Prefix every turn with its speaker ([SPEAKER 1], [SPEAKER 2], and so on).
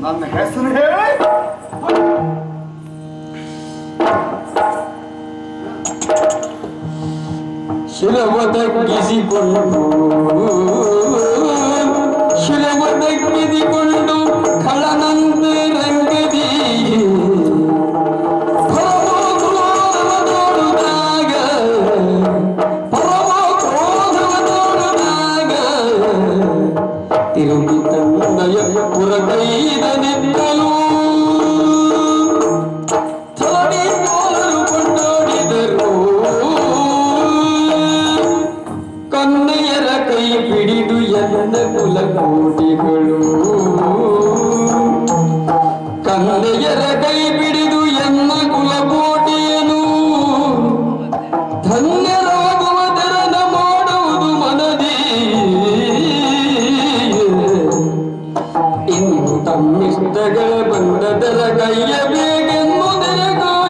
[SPEAKER 1] ನನ್ನ ಹೆಸರು ಹೇಳಿ.
[SPEAKER 2] ಶಿರವ ತಗ್ಗಿಸಿಕೊಂಡು ಖಳನಂತೆ ರಂಗದಿ ತಿರುಗಿ ತನ್ನಯ ಪುರಗೈದ ನಿಂತಲು ಥೋಡಿ ತೋರಲು ಕೊಂಡೋಡಿದರು. ಕನ್ನೆಯರ ಕೈ ಹಿಡಿದು ಎನ್ನ ಕುಲಕೋಟಿಗಳು, ಕನ್ನೆಯರ ಕೈ ಬಿಡಿದು ಎನ್ನ ಕುಲಕೋಟಿಯನು ಧನ್ಯರಾಗುವ ತೆರನ ಮಾಡುವುದು ಮನದಿ. ಇನ್ನು ತಮ್ಮಿಷ್ಟಗಳ ಬಂದದರ ಕೈಯ